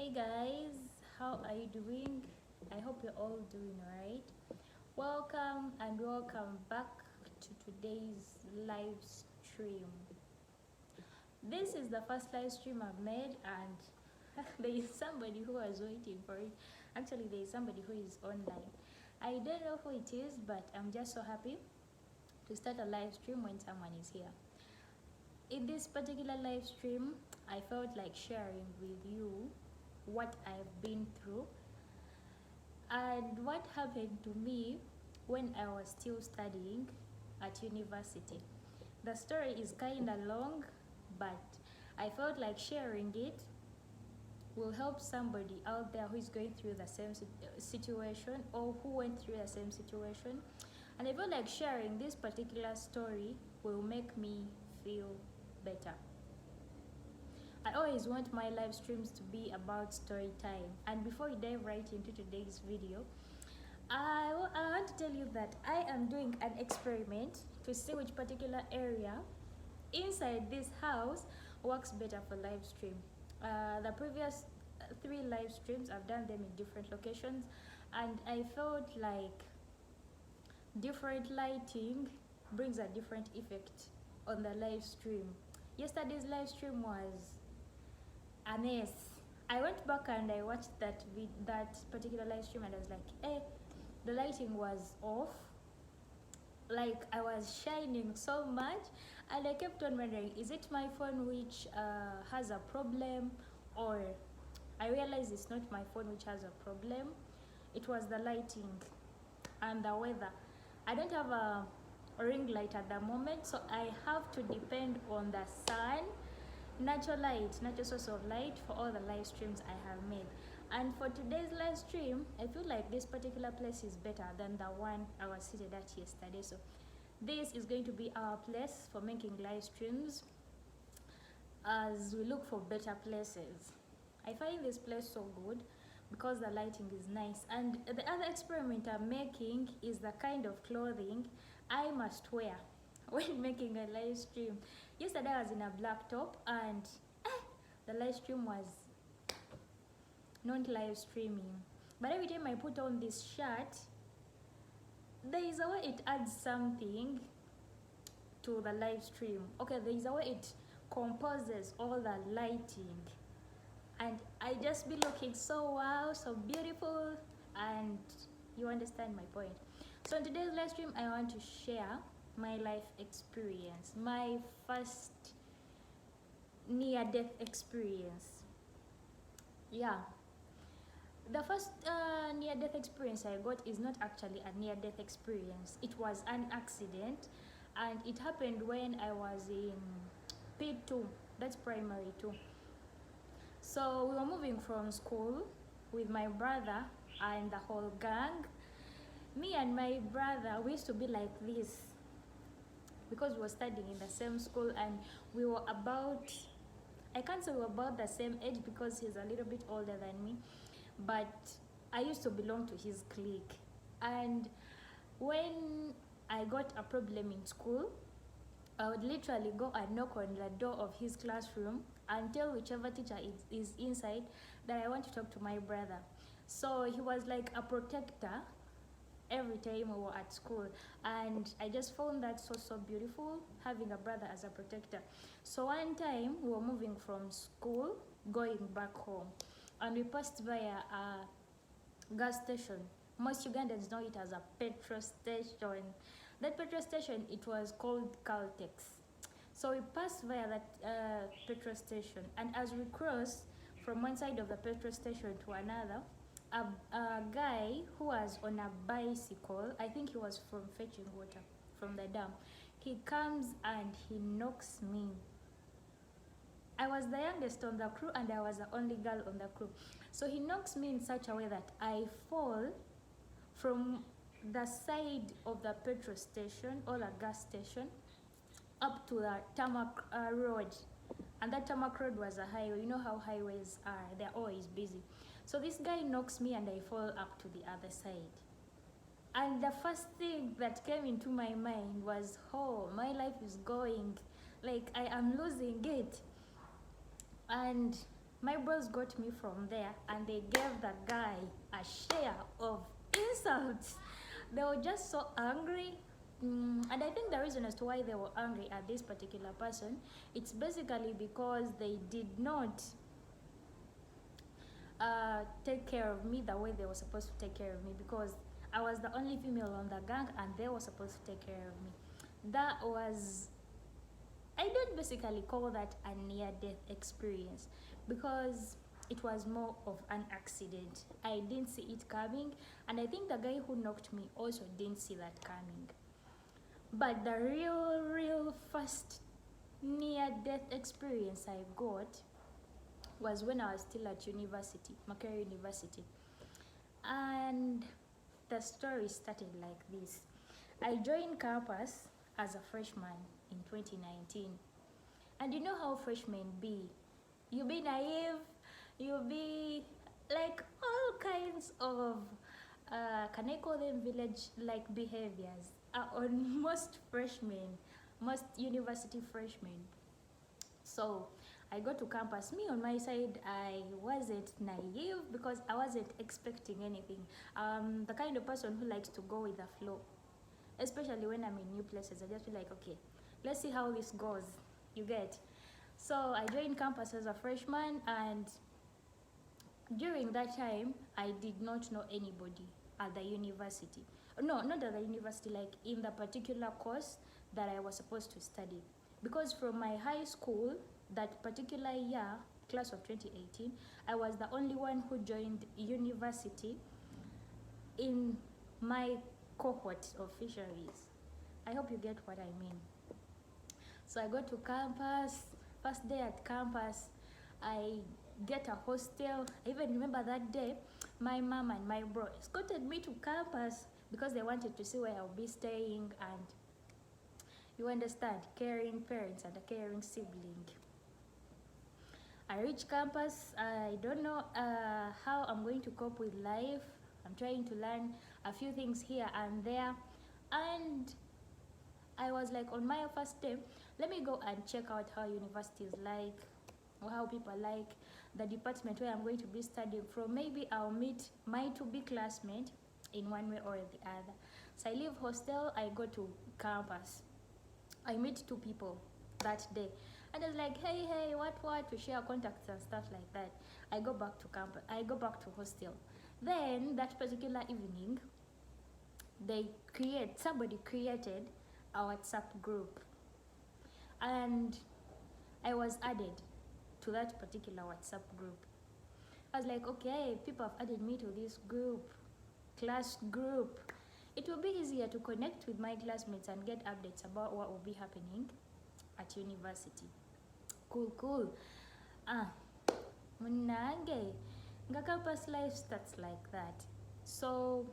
Hey guys, how are you doing? I hope you're all doing alright. Welcome and welcome back to today's live stream. This is the first live stream I've made, and there is somebody who was waiting for it. Actually, there is somebody who is online. I don't know who it is, but I'm just so happy to start a live stream when someone is here. In this particular live stream, I felt like sharing with you what I've been through and what happened to me when I was still studying at university. The story is kind of long, but I felt like sharing it will help somebody out there who is going through the same situation or who went through the same situation. And I feel like sharing this particular story will make me feel better. I always want my live streams to be about story time. And before we dive right into today's video, I want to tell you that I am doing an experiment to see which particular area inside this house works better for live stream. The previous 3 live streams, I've done them in different locations, and I felt like different lighting brings a different effect on the live stream. Yesterday's live stream was a mess. I went back and I watched that particular live stream, and I was like, hey, the lighting was off. Like, I was shining so much, and I kept on wondering, is it my phone which has a problem? Or I realized it's not my phone which has a problem. It was the lighting and the weather. I don't have a ring light at the moment, so I have to depend on the sun, natural source of light for all the live streams I have made. And for today's live stream, I feel like this particular place is better than the one I was seated at yesterday. So this is going to be our place for making live streams as we look for better places. I find this place so good because the lighting is nice. And the other experiment I'm making is the kind of clothing I must wear when making a live stream. Yesterday I was in a black top, and the live stream was not live streaming. But every time I put on this shirt, there is a way it adds something to the live stream. Okay, there is a way it composes all the lighting, and I just be looking so wow, so beautiful, and you understand my point. So in today's live stream, I want to share my life experience, my first near-death experience. Yeah, the first near-death experience I got is not actually a near-death experience. It was an accident, and it happened when I was in P2, that's primary 2. So we were moving from school with my brother and the whole gang. Me and my brother, we used to be like this because we were studying in the same school, and we were about, I can't say we were about the same age because he's a little bit older than me, but I used to belong to his clique. And when I got a problem in school, I would literally go and knock on the door of his classroom and tell whichever teacher is inside that I want to talk to my brother. So he was like a protector every time we were at school, and I just found that so beautiful, having a brother as a protector. So one time we were moving from school going back home, and we passed by a gas station. Most Ugandans know it as a petrol station. That petrol station, it was called Caltex. So we passed via that petrol station, and as we crossed from one side of the petrol station to another, a guy who was on a bicycle, I think he was from fetching water from the dam, he comes and he knocks me. I was the youngest on the crew, and I was the only girl on the crew. So he knocks me in such a way that I fall from the side of the petrol station or the gas station up to the tarmac road. And that tarmac road was a highway. You know how highways are, they're always busy. So this guy knocks me and I fall up to the other side. And the first thing that came into my mind was, oh, my life is going, like I am losing it. And My bros got me from there, and they gave the guy a share of insults. They were just so angry. And I think the reason as to why they were angry at this particular person, it's basically because they did not take care of me the way they were supposed to take care of me, because I was the only female on the gang and they were supposed to take care of me. That was, I don't basically call that a near-death experience, because it was more of an accident. I didn't see it coming, and I think the guy who knocked me also didn't see that coming. But the real first near-death experience I got was when I was still at university, Makerere University. And the story started like this. I joined campus as a freshman in 2019. And you know how freshmen be. You be naive, you be like all kinds of, can I call them village-like behaviors on most freshmen, most university freshmen. So I go to campus. Me on my side, I wasn't naive because I wasn't expecting anything. The kind of person who likes to go with the flow, especially when I'm in new places. I just feel like, okay, let's see how this goes. You get. So I joined campus as a freshman, and during that time, I did not know anybody at the university. No, not at the university, like in the particular course that I was supposed to study. Because from my high school, that particular year, class of 2018, I was the only one who joined university in my cohort of fisheries. I hope you get what I mean. So I go to campus. First day at campus, I get a hostel. I even remember that day, my mom and my bro escorted me to campus because they wanted to see where I'll be staying, and you understand, caring parents and a caring sibling. I reach campus. I don't know how I'm going to cope with life. I'm trying to learn a few things here and there, and I was like, on my first day, let me go and check out how university is like, or how people like the department where I'm going to be studying from. Maybe I'll meet my to-be classmate in one way or the other. So I leave hostel, I go to campus. I meet two people that day, and I was like, hey, what, we share contacts and stuff like that. I go back to campus, I go back to hostel. Then that particular evening, somebody created a WhatsApp group, and I was added to that particular WhatsApp group. I was like, okay, people have added me to this group, class group. It will be easier to connect with my classmates and get updates about what will be happening at university. Cool. Munange, nga campus life starts like that. So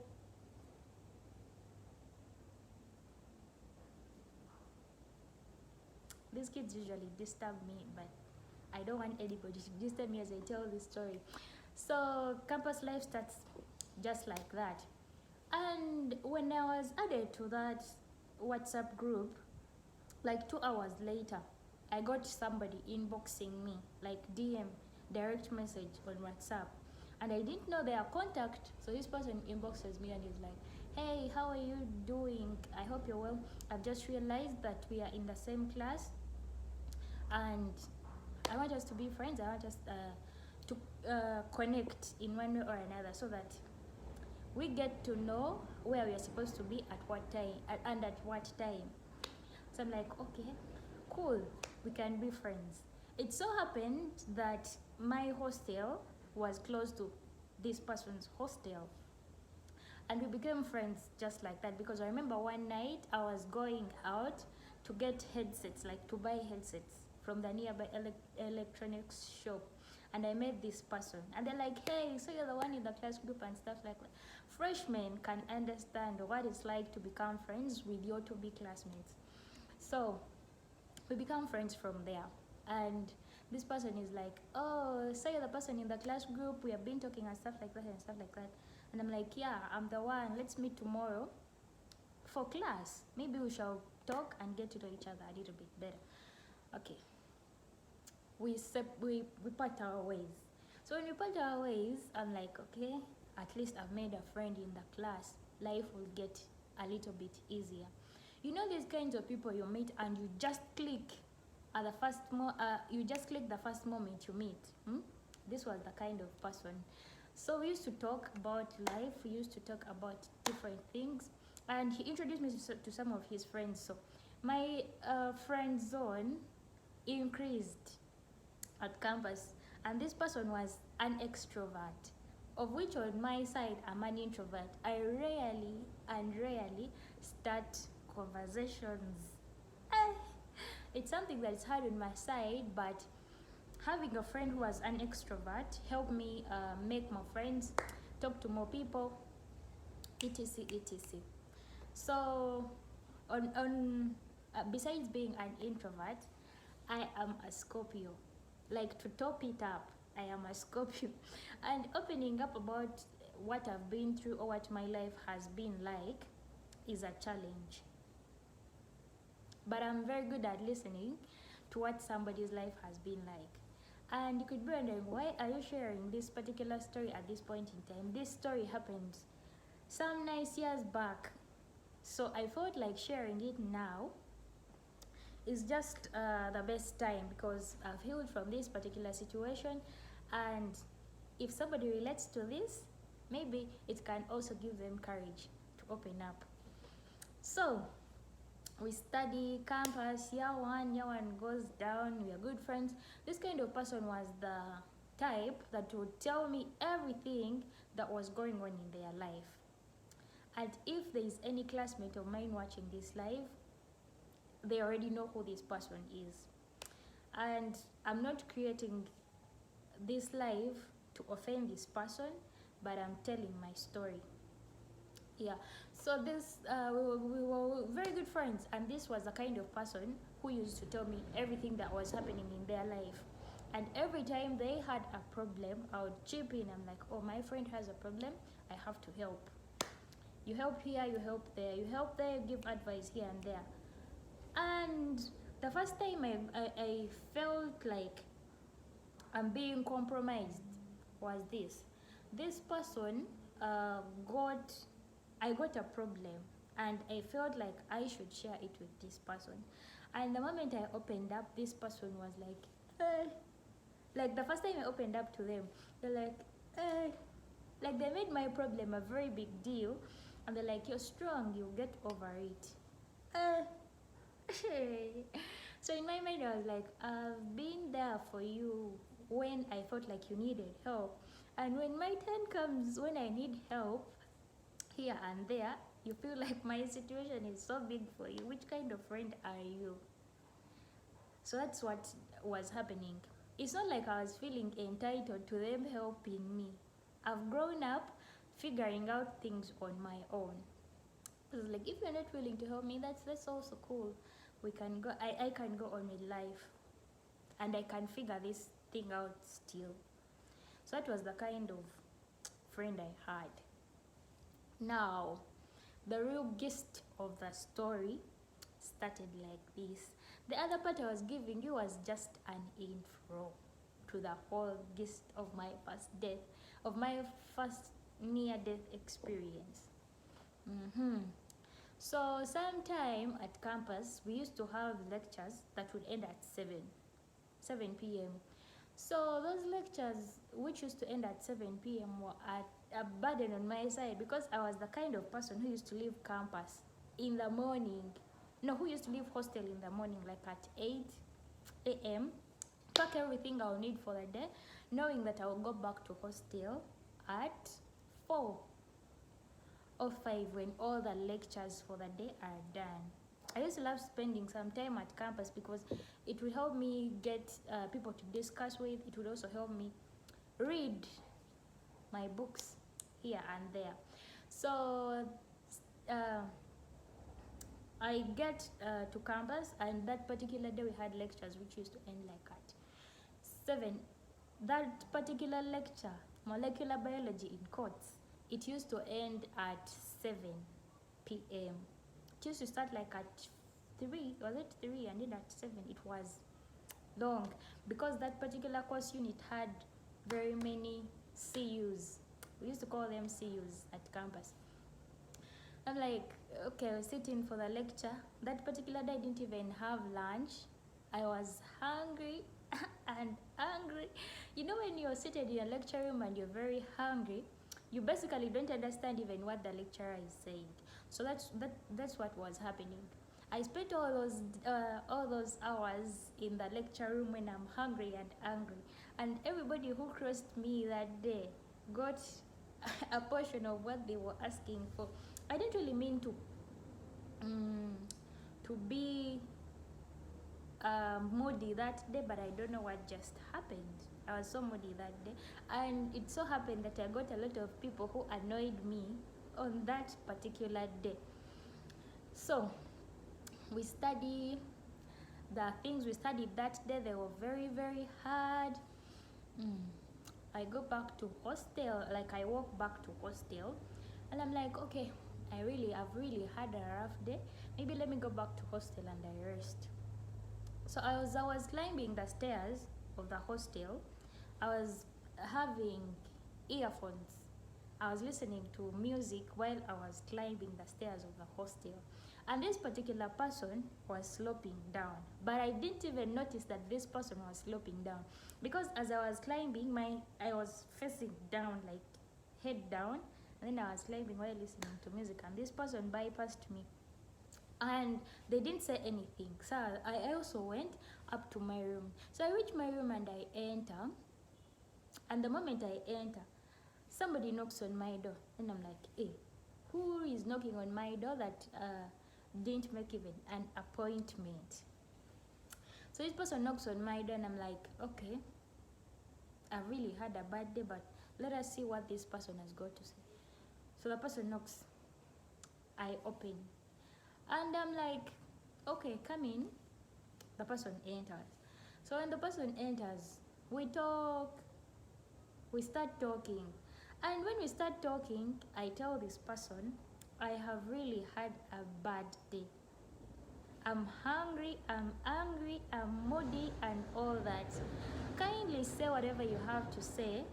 these kids usually disturb me, but I don't want anybody to disturb me as I tell this story. So campus life starts just like that. And when I was added to that WhatsApp group, like 2 hours later, I got somebody inboxing me, like DM, direct message on WhatsApp. And I didn't know their contact, so this person inboxes me and is like, hey, how are you doing? I hope you're well. I've just realized that we are in the same class, and I want us to be friends. I want us to connect in one way or another, so that we get to know where we are supposed to be at what time and at what time. So I'm like, okay, cool, we can be friends. It so happened that my hostel was close to this person's hostel, and we became friends just like that. Because I remember one night I was going out to get headsets, like to buy headsets from the nearby electronics shop, and I met this person, and they're like, hey, so you're the one in the class group and stuff like that. Freshmen can understand what it's like to become friends with your to-be classmates. So we become friends from there, and this person is like, oh, so you're the person in the class group, we have been talking and stuff like that. And I'm like, yeah, I'm the one. Let's meet tomorrow for class. Maybe we shall talk and get to know each other a little bit better. Okay. we part our ways. So when we part our ways, I'm like, okay, at least I've made a friend in the class. Life will get a little bit easier. You know these kinds of people you meet and you just click at the you just click the first moment you meet. This was the kind of person. So we used to talk about life. We used to talk about different things, and he introduced me to some of his friends. So my friend zone increased at campus, and this person was an extrovert, of which on my side I'm an introvert. I rarely start conversations. It's something that is hard on my side, but having a friend who was an extrovert helped me make more friends, talk to more people, etc. So on besides being an introvert, I am a Scorpio. Like, to top it up, I am a Scorpio. And opening up about what I've been through or what my life has been like is a challenge. But I'm very good at listening to what somebody's life has been like. And you could be wondering, why are you sharing this particular story at this point in time? This story happened some nice years back. So I felt like sharing it now is just the best time, because I've healed from this particular situation, and if somebody relates to this, maybe it can also give them courage to open up. So we study campus, year one goes down, we are good friends. This kind of person was the type that would tell me everything that was going on in their life. And if there is any classmate of mine watching this live, they already know who this person is. And I'm not creating this live to offend this person, but I'm telling my story. Yeah, so this we were very good friends, and this was the kind of person who used to tell me everything that was happening in their life. And every time they had a problem, I would chip in. I'm like, oh, my friend has a problem, I have to help. You help here, you help there, you help there, you give advice here and there. And the first time I felt like I'm being compromised was this person I got a problem, and I felt like I should share it with this person. And the moment I opened up, this person was like, eh. Like, the first time I opened up to them, they're like, eh. Like, they made my problem a very big deal, and they're like, you're strong, you'll get over it. So in my mind, I was like, I've been there for you when I felt like you needed help, and when my turn comes, when I need help here and there, you feel like my situation is so big for you. Which kind of friend are you? So that's what was happening. It's not like I was feeling entitled to them helping me. I've grown up figuring out things on my own. It was like, if you're not willing to help me, that's also cool. We can go. I can go on with life, and I can figure this thing out still. So that was the kind of friend I had. Now, the real gist of the story started like this. The other part I was giving you was just an intro to the whole gist of my first near-death experience. So sometime at campus, we used to have lectures that would end at 7 p.m. So those lectures, which used to end at 7 p.m., were at a burden on my side, because I was the kind of person who used to leave campus in the morning. No, who used to leave hostel in the morning, like at 8 a.m., pack everything I'll need for the day, knowing that I will go back to hostel at 4 or 5 when all the lectures for the day are done. I used to love spending some time at campus because it would help me get people to discuss with. It would also help me read my books here and there. So I get to campus, and that particular day we had lectures which used to end like at 7. That particular lecture, molecular biology in quotes, it used to end at 7 p.m. It used to start like at 3, was it 3, and end at 7? It was long, because that particular course unit had very many CUs. We used to call them CUs at campus. I'm like, okay, I was sitting for the lecture. That particular day I didn't even have lunch. I was hungry and angry. You know, when you're seated in a lecture room and you're very hungry, you basically don't understand even what the lecturer is saying. So that's what was happening. I spent all those hours in the lecture room when I'm hungry and angry, and everybody who crossed me that day got a portion of what they were asking for. I didn't really mean to be moody that day, but I don't know what just happened. I was so moody that day, and it so happened that I got a lot of people who annoyed me on that particular day. So we study the things we studied that day. They were very, very hard. I go back to hostel, like I walk back to hostel, and I'm like, okay, I've really had a rough day. Maybe let me go back to hostel and I rest. So I was climbing the stairs of the hostel. I was having earphones. I was listening to music while I was climbing the stairs of the hostel. And this particular person was sloping down. But I didn't even notice that this person was sloping down, because as I was climbing, I was facing down, like head down, and then I was climbing while listening to music, and this person bypassed me. And they didn't say anything. So I also went up to my room. So I reach my room and I enter. And the moment I enter, somebody knocks on my door. And I'm like, hey, who is knocking on my door that didn't make even an appointment? So this person knocks on my door and I'm like, okay, I really had a bad day, but let us see what this person has got to say. So the person knocks. I open. And I'm like, okay, come in. The person enters. So when the person enters, we talk. We start talking. And when we start talking, I tell this person, I have really had a bad day. I'm hungry, I'm angry, I'm moody, and all that. Kindly say whatever you have to say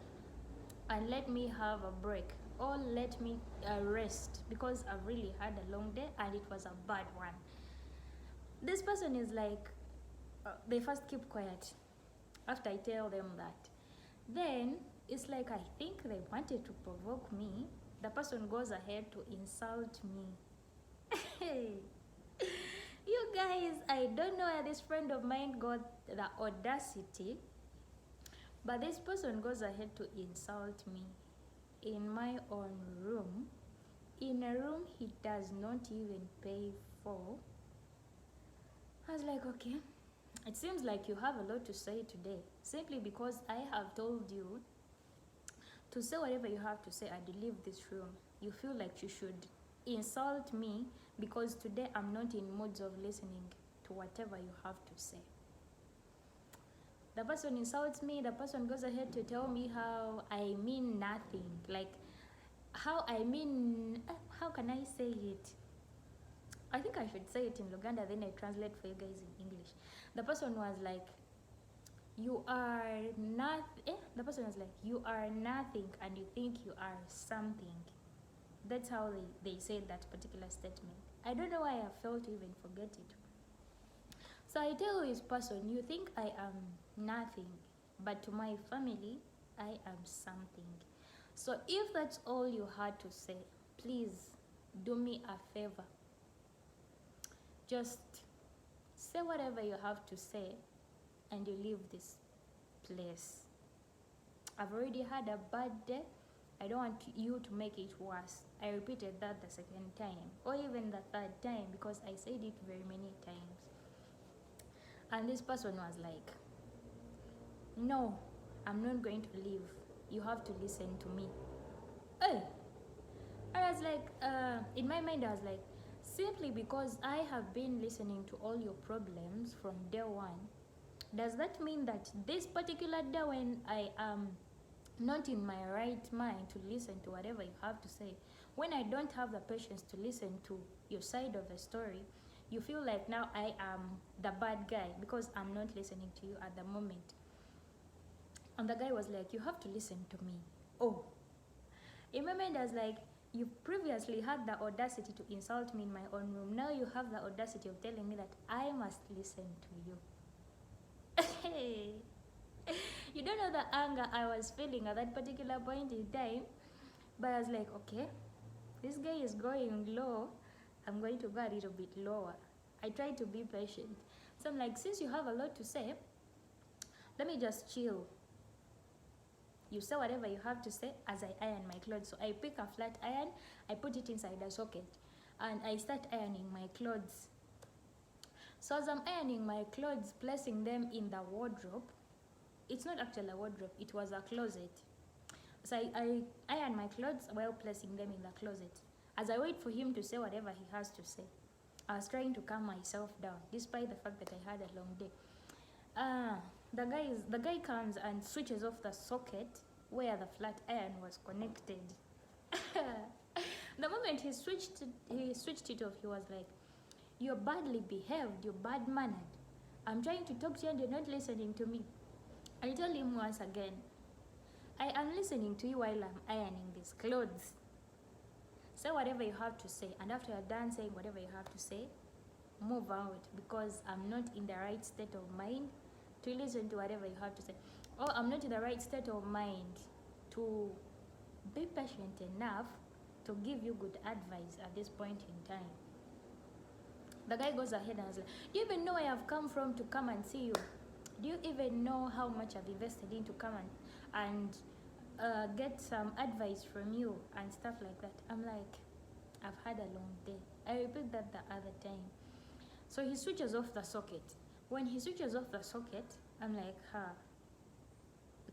and let me have a break, or let me rest, because I've really had a long day and it was a bad one. This person is like, they first keep quiet after I tell them that. Then it's like, I think they wanted to provoke me. The person goes ahead to insult me. You guys, I don't know where this friend of mine got the audacity, but this person goes ahead to insult me in my own room, in a room he does not even pay for. I was like, okay, it seems like you have a lot to say today, simply because I have told you to say whatever you have to say and leave this room. You feel like you should insult me because today I'm not in moods of listening to whatever you have to say. The person insults me. The person goes ahead to tell me how I mean nothing. Like, how can I say it? I think I should say it in Luganda, then I translate for you guys in English. The person was like, you are nothing. The person was like, you are nothing and you think you are something. That's how they said that particular statement. I don't know why I failed to even forget it. So I tell this person, you think I am nothing, but to my family, I am something. So if that's all you had to say, please do me a favor. Just say whatever you have to say and you leave this place. I've already had a bad day. I don't want you to make it worse. I repeated that the second time, or even the third time, because I said it very many times. And this person was like, no, I'm not going to leave. You have to listen to me. Hey! I was like, in my mind I was like, simply because I have been listening to all your problems from day one, does that mean that this particular day when I am not in my right mind to listen to whatever you have to say, when I don't have the patience to listen to your side of the story, You feel like now I am the bad guy because I'm not listening to you at the moment. And the guy was like, you have to listen to me. Oh, in my mind I was like, you previously had the audacity to insult me in my own room. Now you have the audacity of telling me that I must listen to you. You don't know the anger I was feeling at that particular point in time. But I was like, okay, this guy is going low. I'm going to go a little bit lower. I try to be patient. So I'm like, since you have a lot to say, let me just chill. You say whatever you have to say as I iron my clothes. So I pick a flat iron, I put it inside a socket, and I start ironing my clothes. So as I'm ironing my clothes, placing them in the wardrobe, it's not actually a wardrobe, it was a closet. So I iron my clothes while placing them in the closet. As I wait for him to say whatever he has to say, I was trying to calm myself down, despite the fact that I had a long day. The guy comes and switches off the socket where the flat iron was connected. The moment he switched it off, he was like, "You're badly behaved, you're bad mannered. I'm trying to talk to you and you're not listening to me." I told him once again, I am listening to you while I'm ironing these clothes. Say whatever you have to say, and after you're done saying whatever you have to say, move out, because I'm not in the right state of mind to listen to whatever you have to say. Or I'm not in the right state of mind to be patient enough to give you good advice at this point in time. The guy goes ahead and is like, do you even know where I've come from to come and see you? Do you even know how much I've invested in to come and get some advice from you and stuff like that? I'm like, I've had a long day. I repeat that the other time. So he switches off the socket. When he switches off the socket, I'm like,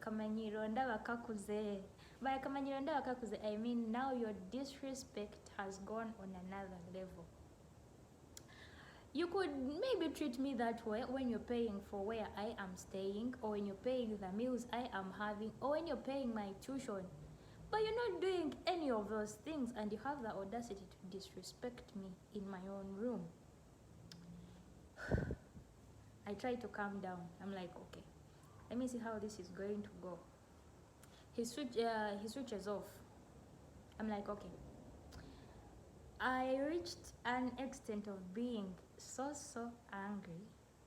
kamanyironda wakakuze. By kamanyironda wakakuze, I mean now your disrespect has gone on another level. You could maybe treat me that way when you're paying for where I am staying, or when you're paying the meals I am having, or when you're paying my tuition. But you're not doing any of those things, and you have the audacity to disrespect me in my own room. I try to calm down. I'm like, okay, let me see how this is going to go. He switches off. I'm like, okay. I reached an extent of being so angry.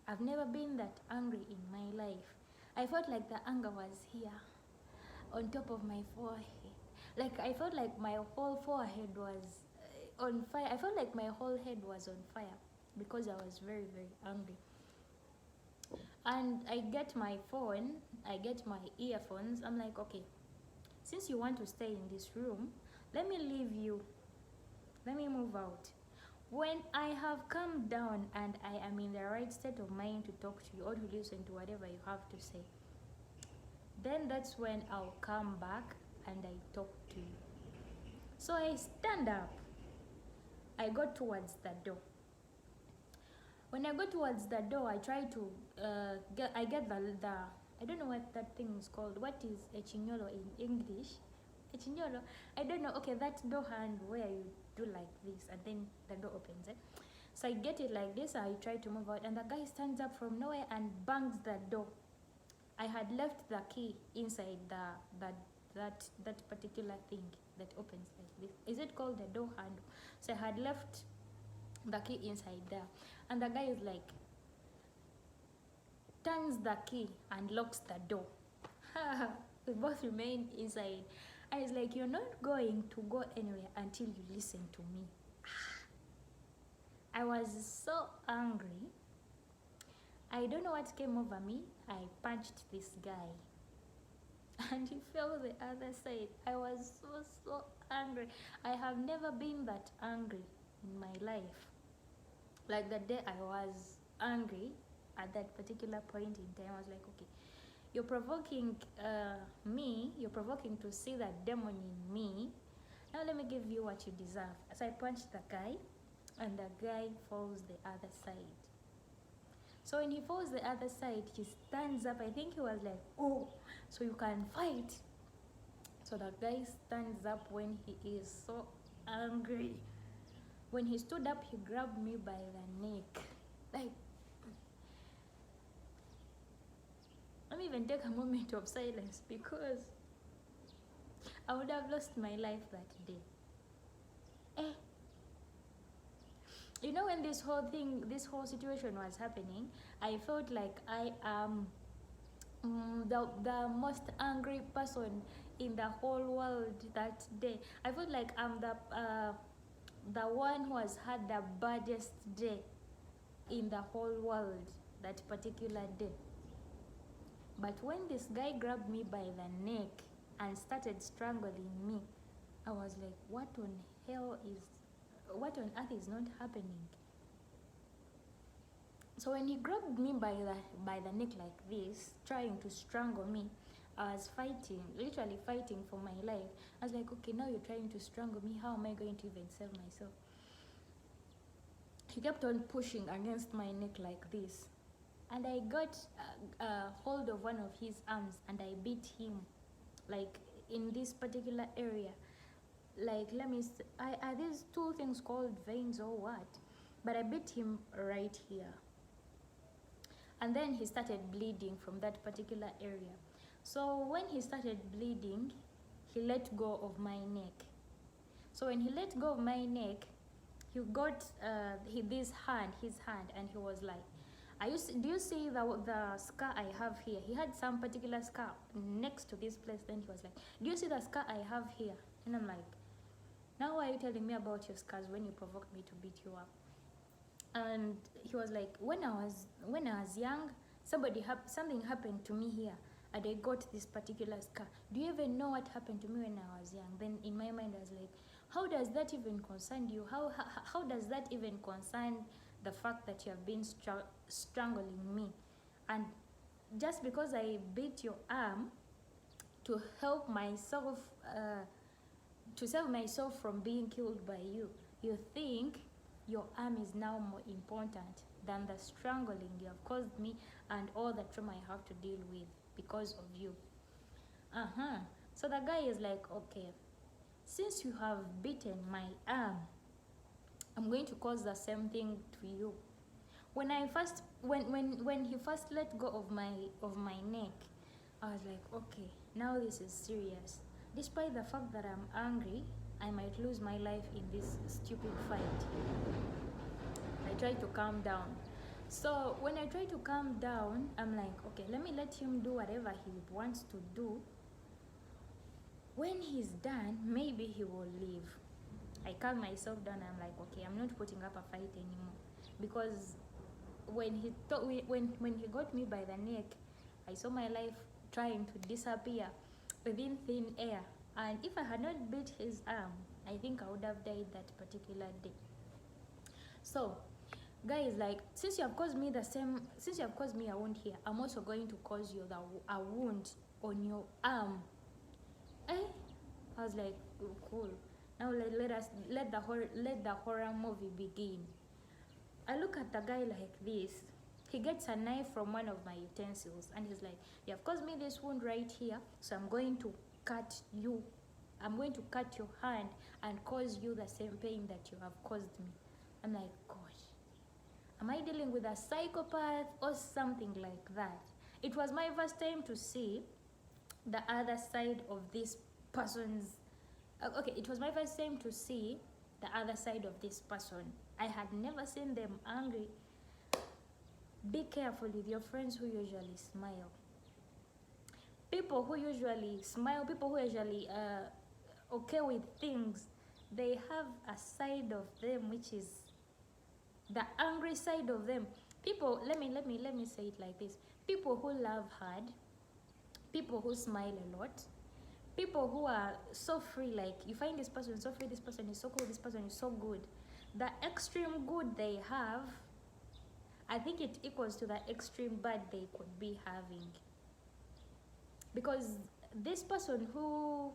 I've never been that angry in my life. I felt like the anger was here on top of my forehead. Like I felt like my whole forehead was on fire. I felt like my whole head was on fire because I was very angry. And I get my phone, I get my earphones. I'm like, okay, since you want to stay in this room, let me leave you. Let me move out. When I have calmed down and I am in the right state of mind to talk to you or to listen to whatever you have to say, then that's when I'll come back and I talk to you. So I stand up. I go towards the door. When I go towards the door, I try to I get the I don't know what that thing is called. What is echinyolo in English? Echinyolo? I don't know. Okay, that door hand where you do like this and then the door opens. So I get it like this. I try to move out, and the guy stands up from nowhere and bangs the door. I had left the key inside that particular thing that opens like this. Is it called the door handle? So I had left the key inside there, and the guy is like, turns the key and locks the door. We both remain inside. And it's like, you're not going to go anywhere until you listen to me. I was so angry. I don't know what came over me. I punched this guy and he fell the other side. I was so angry. I have never been that angry in my life. Like the day I was angry at that particular point in time, I was like, okay, you're provoking me, you're provoking to see that demon in me. Now let me give you what you deserve. So I punched the guy, and the guy falls the other side. So when he falls the other side, he stands up. I think he was like, oh, so you can fight. So the guy stands up when he is so angry. When he stood up, he grabbed me by the neck. Like, let me even take a moment of silence, because I would have lost my life that day. You know, when this whole situation was happening, I felt like I am the most angry person in the whole world that day. I felt like I'm the one who has had the baddest day in the whole world that particular day. But when this guy grabbed me by the neck and started strangling me, I was like, what on earth is not happening? So when he grabbed me by the neck like this, trying to strangle me, I was fighting, literally fighting for my life. I was like, okay, now you're trying to strangle me. How am I going to even save myself? He kept on pushing against my neck like this. And I got hold of one of his arms and I beat him, like in this particular area. Like, are these two things called veins or what? But I beat him right here. And then he started bleeding from that particular area. So when he started bleeding, he let go of my neck. So when he let go of my neck, he got his hand, and he was like, do you see the scar I have here? He had some particular scar next to this place. Then he was like, do you see the scar I have here? And I'm like, now why are you telling me about your scars when you provoked me to beat you up? And he was like, when I was young, something happened to me here, and I got this particular scar. Do you even know what happened to me when I was young? Then in my mind I was like, how does that even concern you? How does that even concern the fact that you have been strangling me? And just because I beat your arm to help myself, to save myself from being killed by you, you think your arm is now more important than the strangling you have caused me and all the trauma I have to deal with because of you. So the guy is like, okay, since you have beaten my arm, I'm going to cause the same thing to you. When he first let go of my neck, I was like, okay, now this is serious. Despite the fact that I'm angry, I might lose my life in this stupid fight. I try to calm down. So when I try to calm down, I'm like, okay, let me let him do whatever he wants to do. When he's done, maybe he will leave. I calm myself down. I'm like, okay, I'm not putting up a fight anymore, because when he got me by the neck, I saw my life trying to disappear within thin air. And if I had not beat his arm, I think I would have died that particular day. So guy is like, since you have caused me a wound here, I'm also going to cause you a wound on your arm. I was like, oh, cool. Now let the horror movie begin. I look at the guy like this. He gets a knife from one of my utensils and he's like, you have caused me this wound right here, so I'm going to cut you. I'm going to cut your hand and cause you the same pain that you have caused me. I'm like, gosh, am I dealing with a psychopath or something like that? It was my first time to see the other side of this person's, it was my first time to see the other side of this person. I had never seen them angry. Be careful with your friends who usually smile. People who usually smile, people who usually okay with things, they have a side of them which is the angry side of them. People, let me say it like this. People who laugh hard, people who smile a lot, people who are so free, like you find this person so free, this person is so cool, this person is so good. The extreme good they have, I think it equals to the extreme bad they could be having. Because this person who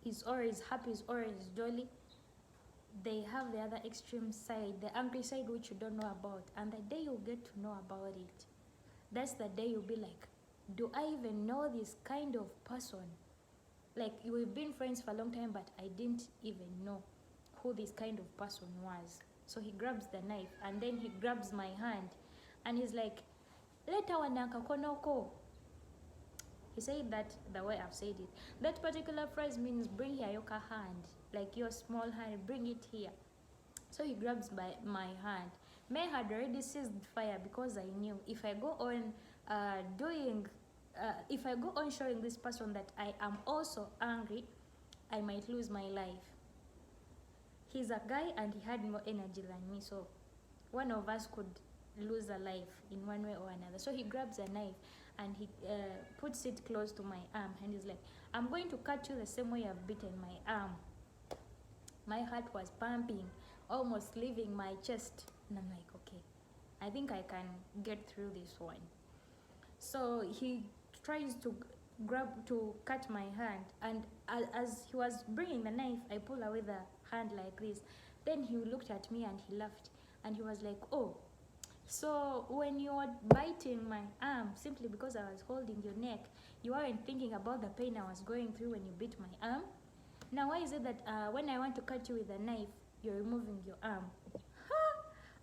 is always happy, is always jolly, they have the other extreme side, the angry side which you don't know about. And the day you get to know about it, that's the day you'll be like, do I even know this kind of person? Like, we've been friends for a long time, but I didn't even know who this kind of person was. So he grabs the knife and then he grabs my hand and he's like, Leta wanaka konoko. He said that the way I've said it. That particular phrase means bring here your hand, like your small hand, bring it here. So he grabs my hand. May had already seized fire because I knew if I go on if I go on showing this person that I am also angry, I might lose my life. He's a guy and he had more energy than me, so one of us could lose a life in one way or another. So he grabs a knife and he puts it close to my arm and he's like, I'm going to cut you the same way I've beaten my arm. My heart was pumping, almost leaving my chest, and I'm like, okay, I think I can get through this one. So he tries to cut my hand, and as he was bringing the knife, I pull away the hand like this. Then he looked at me and he laughed and he was like, oh, so when you were biting my arm simply because I was holding your neck, you weren't thinking about the pain I was going through when you bit my arm? Now why is it that when I want to cut you with a knife, you're removing your arm?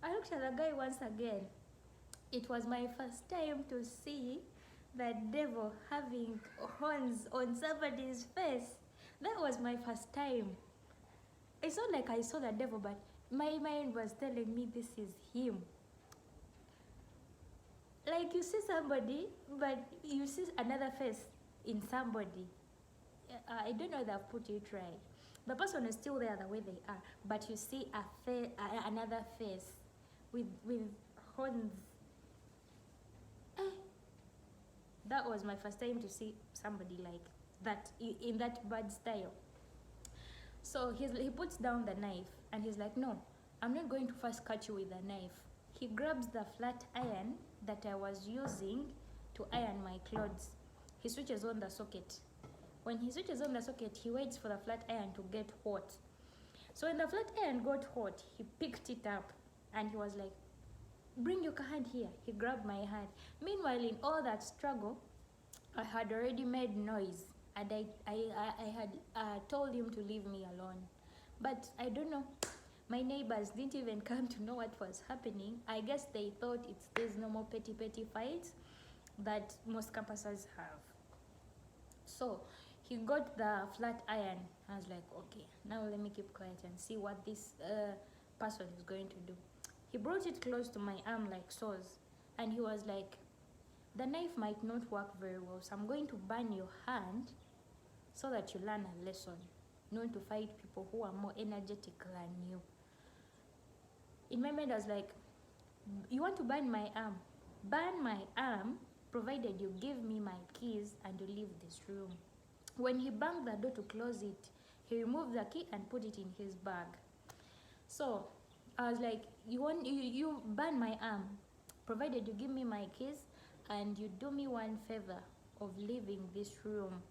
I looked at the guy once again. It was my first time to see the devil having horns on somebody's face. That was my first time. It's not like I saw the devil, but my mind was telling me this is him. Like you see somebody, but you see another face in somebody. I don't know if I've put it right. The person is still there the way they are, but you see another face with horns. That was my first time to see somebody like that, in that bad style. So he puts down the knife and he's like, no, I'm not going to first cut you with a knife. He grabs the flat iron that I was using to iron my clothes. He switches on the socket. When he switches on the socket, he waits for the flat iron to get hot. So when the flat iron got hot, he picked it up and he was like, bring your hand here. He grabbed my hand. Meanwhile, in all that struggle, I had already made noise and I had told him to leave me alone. But I don't know. My neighbors didn't even come to know what was happening. I guess they thought it's these normal petty fights that most campuses have. So he got the flat iron. I was like, okay, now let me keep quiet and see what this person is going to do. He brought it close to my arm like saws, and he was like, the knife might not work very well, so I'm going to burn your hand so that you learn a lesson, not to fight people who are more energetic than you. In my mind, I was like, you want to burn my arm? Burn my arm, provided you give me my keys and you leave this room. When he banged the door to close it, he removed the key and put it in his bag. So I was like, you burn my arm, provided you give me my keys and you do me one favor of leaving this room.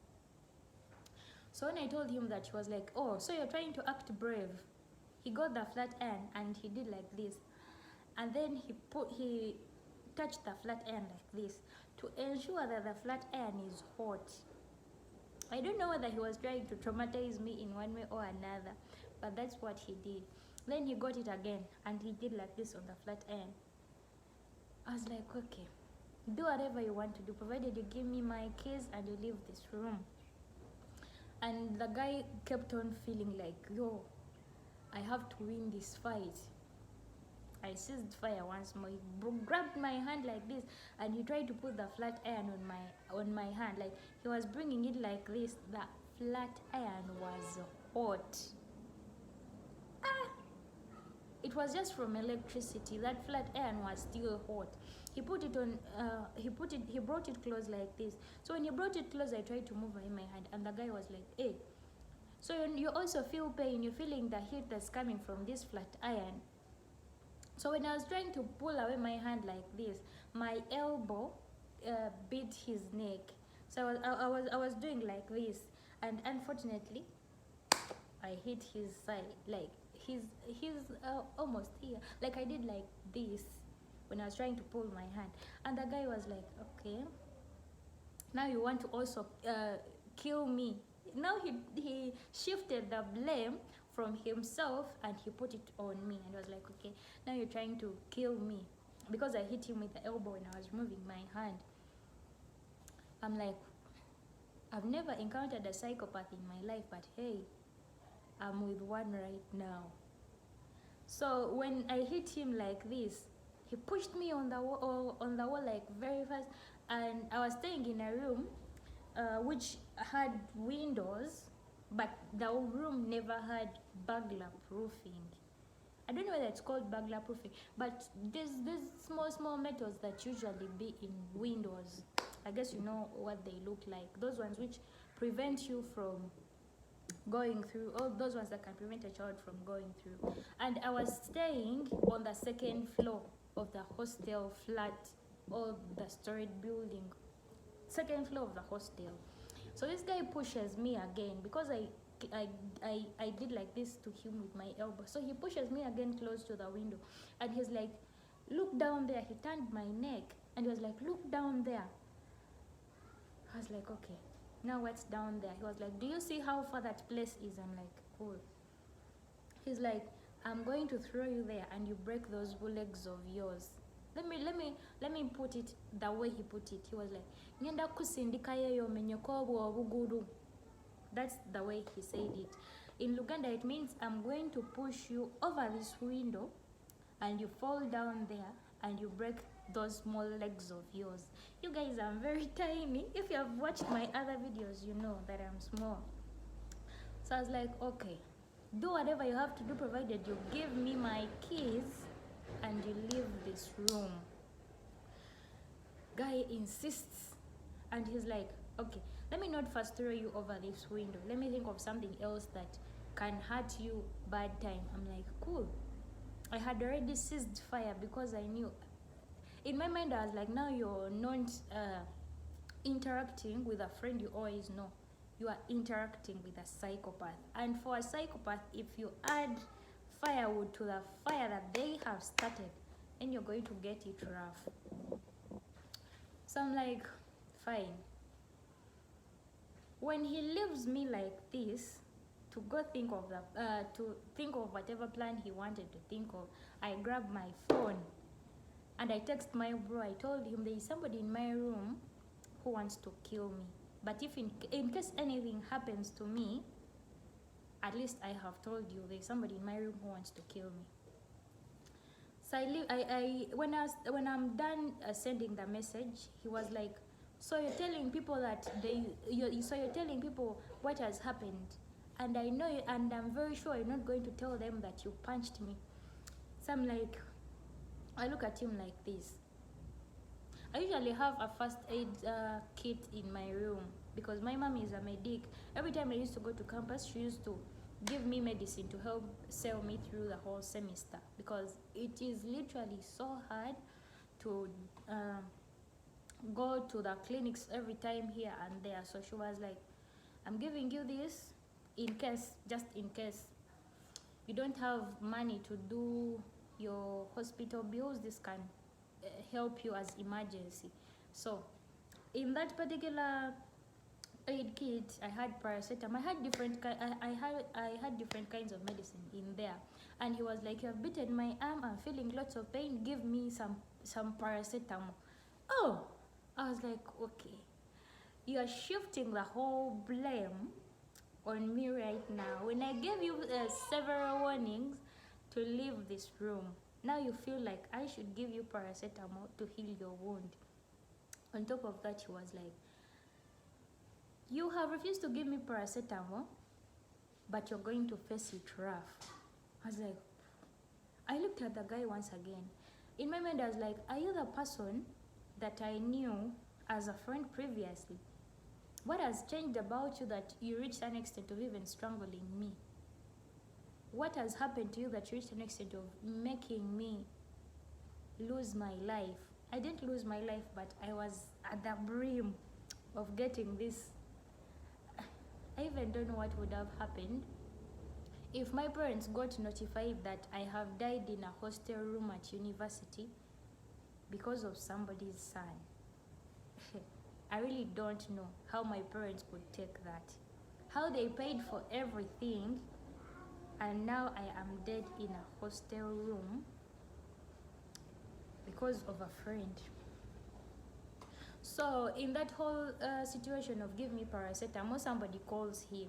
So when I told him that, he was like, oh, so you're trying to act brave. He got the flat iron and he did like this, and then he touched the flat iron like this to ensure that the flat iron is hot. I don't know whether he was trying to traumatize me in one way or another, but that's what he did. Then he got it again and he did like this on the flat iron. I was like, okay, do whatever you want to do, provided you give me my keys and you leave this room. And the guy kept on feeling like, yo, I have to win this fight. I seized fire once more. He grabbed my hand like this and he tried to put the flat iron on my hand. Like he was bringing it like this. The flat iron was hot. It was just from electricity. That flat iron was still hot. He put it on. He brought it close like this. So when he brought it close, I tried to move away my hand, and the guy was like, "Hey." So you also feel pain. You're feeling the heat that's coming from this flat iron. So when I was trying to pull away my hand like this, my elbow beat his neck. So I was doing like this, and unfortunately, I hit his side, like he's almost here. Like I did like this when I was trying to pull my hand, and the guy was like, okay, now you want to also kill me. Now he shifted the blame from himself and he put it on me and was like, okay, now you're trying to kill me, because I hit him with the elbow when I was removing my hand. I'm like, I've never encountered a psychopath in my life, but hey, I'm with one right now. So when I hit him like this, he pushed me on the wall like very fast, and I was staying in a room which had windows, but the room never had burglar proofing. I don't know whether it's called burglar proofing, but there's small metals that usually be in windows. I guess you know what they look like. Those ones which prevent you from going through, all those ones that can prevent a child from going through. And I was staying on the second floor of the hostel flat, or the storage building, second floor of the hostel. So this guy pushes me again, because I did like this to him with my elbow. So he pushes me again close to the window, and he's like, look down there. He turned my neck and he was like, look down there. I was like, okay, now what's down there? He was like, do you see how far that place is? I'm like, oh. He's like, I'm going to throw you there and you break those legs of yours. Let me put it the way he put it. He was like, ngenda kusindika yeyo menyeko obuguru. That's the way he said it. In Luganda, it means I'm going to push you over this window and you fall down there and you break those small legs of yours. You guys are very tiny. If you have watched my other videos, you know that I'm small. So I was like, okay, do whatever you have to do, provided you give me my keys and you leave this room. Guy insists, and he's like, okay, let me not first throw you over this window. Let me think of something else that can hurt you bad time. I'm like, cool. I had already ceased fire because I knew. In my mind, I was like, now you're not interacting with a friend you always know. You are interacting with a psychopath. And for a psychopath, if you add firewood to the fire that they have started, then you're going to get it rough. So I'm like, fine. When he leaves me like this to go think of whatever plan he wanted to think of, I grab my phone and I text my bro. I told him there is somebody in my room who wants to kill me. But if in case anything happens to me, at least I have told you there's somebody in my room who wants to kill me. So when I'm done sending the message, he was like, so you're telling people that you're telling people what has happened, and I know and I'm very sure you're not going to tell them that you punched me. So I'm like, I look at him like this. I usually have a first aid kit in my room because my mom is a medic. Every time I used to go to campus, she used to give me medicine to help sail me through the whole semester, because it is literally so hard to go to the clinics every time here and there. So she was like, I'm giving you this just in case you don't have money to do your hospital bills. This can help you as emergency. So in that particular aid kit, I had paracetamol. I had different kinds of medicine in there, and he was like, you have bitten my arm, I'm feeling lots of pain, give me some paracetamol. Oh, I was like, okay, you are shifting the whole blame on me right now when I gave you several warnings to leave this room. Now you feel like I should give you paracetamol to heal your wound. On top of that, he was like, you have refused to give me paracetamol, but you're going to face it rough. I was like, I looked at the guy once again. In my mind, I was like, are you the person that I knew as a friend previously? What has changed about you that you reached an extent of even strangling me? What has happened to you that you reached an extent of making me lose my life? I didn't lose my life, but I was at the brim of getting this. I even don't know what would have happened if my parents got notified that I have died in a hostel room at university because of somebody's son. I really don't know how my parents could take that. How they paid for everything and now I am dead in a hostel room because of a friend. So in that whole situation of give me paracetamol, somebody calls him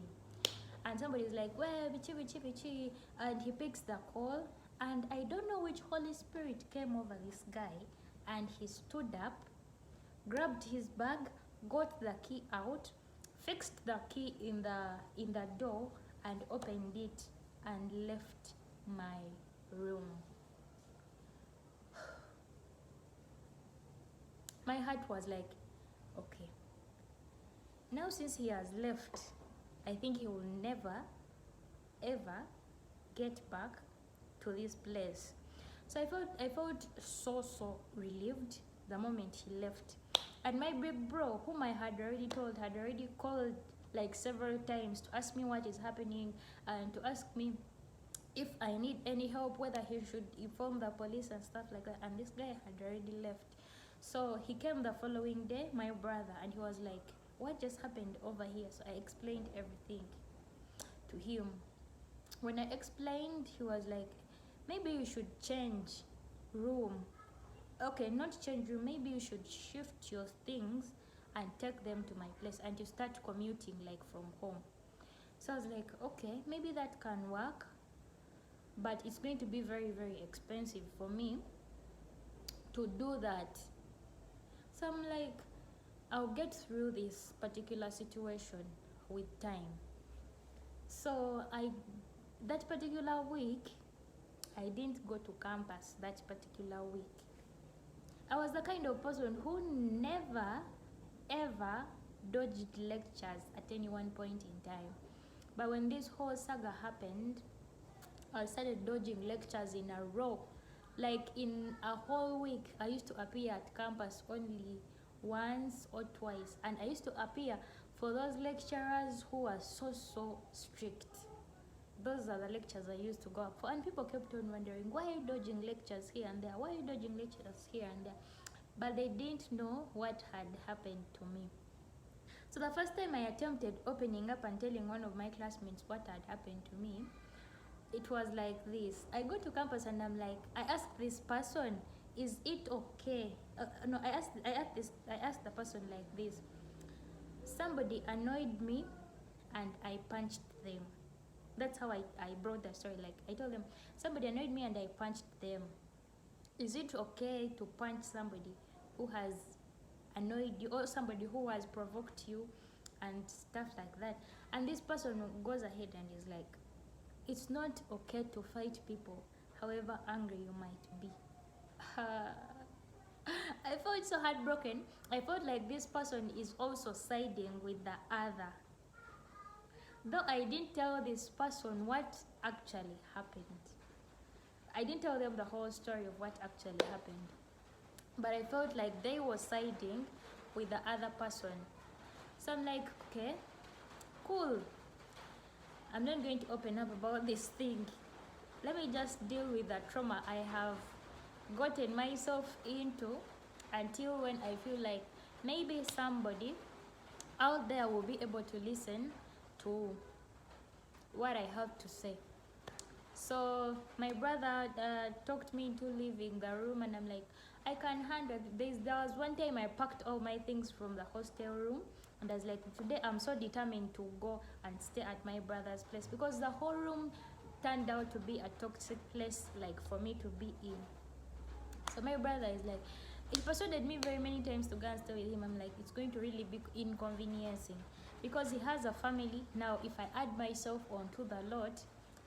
and somebody's like, well, bichi bichi bichi, and he picks the call, and I don't know which Holy Spirit came over this guy, and he stood up, grabbed his bag, got the key out, fixed the key in the door, and opened it and left my room. My heart was like, okay, now since he has left, I think he will never ever get back to this place. So I felt so relieved the moment he left. And my big bro, whom I had already told, had already called like several times to ask me what is happening and to ask me if I need any help, whether he should inform the police and stuff like that. And this guy had already left. So he came the following day, my brother, and he was like, what just happened over here? So I explained everything to him. When I explained, he was like, maybe you should change room. Okay, not change room, maybe you should shift your things and take them to my place and you start commuting like from home. So I was like, okay, maybe that can work, but it's going to be very expensive for me to do that. So I'm like, I'll get through this particular situation with time. So that particular week, I didn't go to campus that particular week. I was the kind of person who never ever dodged lectures at any one point in time. But when this whole saga happened, I started dodging lectures in a row. Like in a whole week, I used to appear at campus only once or twice, and I used to appear for those lecturers who were so strict. Those are the lectures I used to go up for, and people kept on wondering, why are you dodging lectures here and there? Why are you dodging lectures here and there? But they didn't know what had happened to me. So the first time I attempted opening up and telling one of my classmates what had happened to me, it was like this. I go to campus and I'm like, I asked this person, is it okay? I asked the person like this. Somebody annoyed me and I punched them. That's how I brought the story. Like, I told them, somebody annoyed me and I punched them. Is it okay to punch somebody who has annoyed you, or somebody who has provoked you and stuff like that? And this person goes ahead and is like, it's not okay to fight people, however angry you might be. I felt so heartbroken. I felt like this person is also siding with the other. Though I didn't tell this person what actually happened. I didn't tell them the whole story of what actually happened. But I felt like they were siding with the other person. So I'm like, okay, cool. I'm not going to open up about this thing. Let me just deal with the trauma I have gotten myself into until when I feel like maybe somebody out there will be able to listen to what I have to say. So my brother talked me into leaving the room, and I'm like, I can handle this. There was one time I packed all my things from the hostel room, and I was like, today I'm so determined to go and stay at my brother's place, because the whole room turned out to be a toxic place, like for me to be in. So my brother is like, he persuaded me very many times to go and stay with him. I'm like, it's going to really be inconveniencing, because he has a family. Now, if I add myself onto the lot,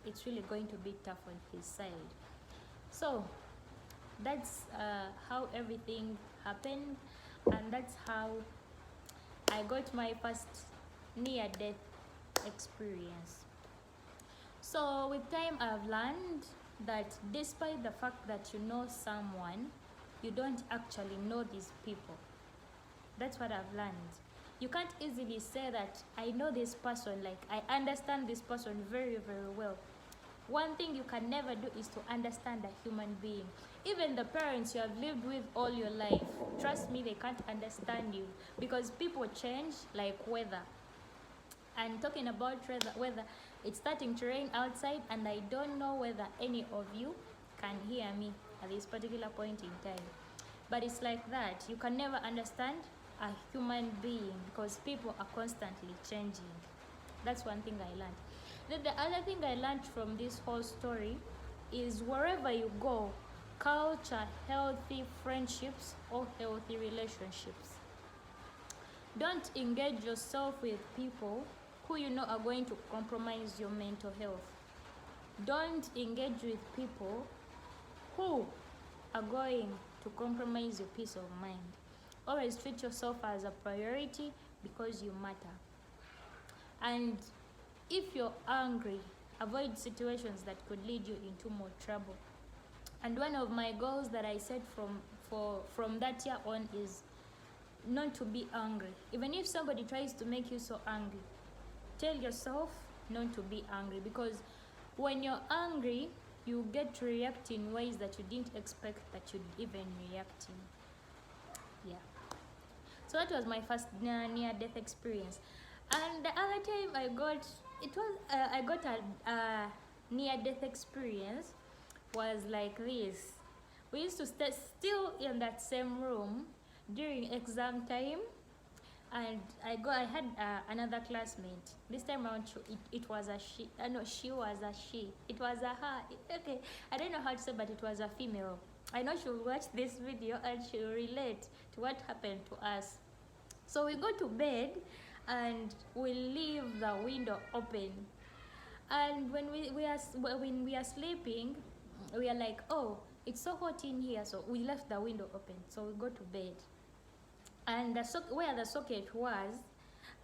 it's really going to be tough on his side. So that's how everything happened, and that's how I got my first near-death experience. So with time, I've learned that despite the fact that you know someone, you don't actually know these people. That's what I've learned. You can't easily say that I know this person, like I understand this person very well. One thing you can never do is to understand a human being. Even the parents you have lived with all your life, trust me, they can't understand you, because people change like weather. And talking about weather, It's starting to rain outside, and I don't know whether any of you can hear me at this particular point in time. But it's like that. You can never understand a human being because people are constantly changing. That's one thing I learned. Then the other thing I learned from this whole story is wherever you go, culture healthy friendships or healthy relationships. Don't engage yourself with people who you know are going to compromise your mental health. Don't engage with people who are going to compromise your peace of mind. Always treat yourself as a priority because you matter. And if you're angry, avoid situations that could lead you into more trouble. And one of my goals that I set from that year on is not to be angry. Even if somebody tries to make you so angry, tell yourself not to be angry, because when you're angry, you get to react in ways that you didn't expect that you'd even react in. Yeah. So that was my first near-death experience. And the other time I got a near-death experience was like this. We used to stay still in that same room during exam time, and I had another classmate. This time around, it was a she. No, she was a she. It was a her. Okay, I don't know how to say, but it was a female. I know she'll watch this video and she'll relate to what happened to us. So we go to bed and we leave the window open. And when we are sleeping, we are like, oh, it's so hot in here, so we left the window open. So we go to bed. And where the socket was